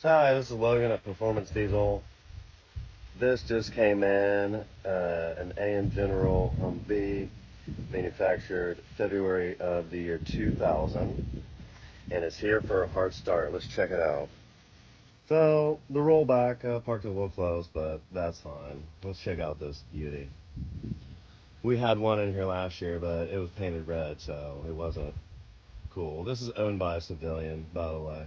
Hi, this is Logan at PurrFormance Diesel. This just came in, an AM General Humvee, manufactured February of the year 2000, and it's here for a hard start. Let's check it out. So, the rollback, parked it a little close, but that's fine. Let's check out this beauty. We had one in here last year, but it was painted red, so it wasn't cool. This is owned by a civilian, by the way.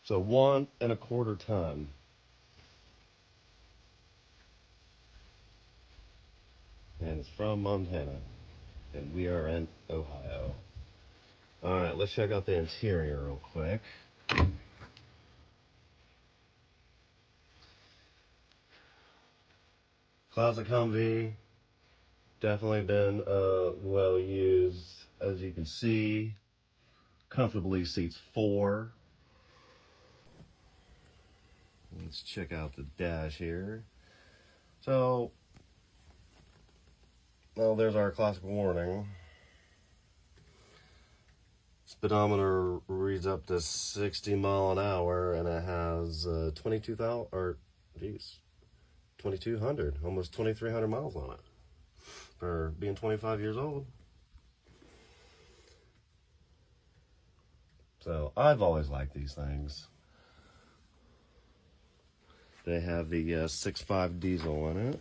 So 1.25 ton. And it's from Montana. And we are in Ohio. Alright, let's check out the interior real quick. Classic Humvee. Definitely been well used. As you can see, comfortably seats 4. Let's check out the dash here. So, well, there's our classic warning. Speedometer reads up to 60 mile an hour, and it has 2200, almost 2300 miles on it for being 25 years old. So I've always liked these things. They have the 6.5 diesel in it.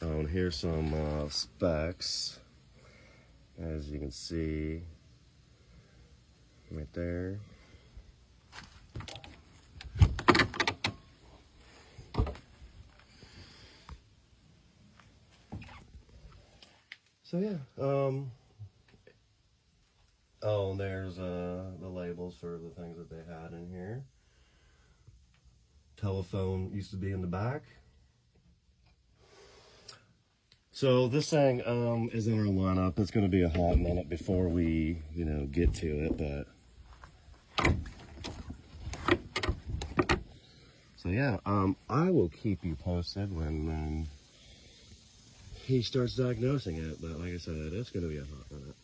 And here's some specs, as you can see right there. So yeah, oh, and there's the labels for the things that they had in here. Telephone used to be in the back. So this thing is in our lineup. It's going to be a hot minute before we, get to it, but so yeah, I will keep you posted when he starts diagnosing it. But like I said, it's going to be a hot minute.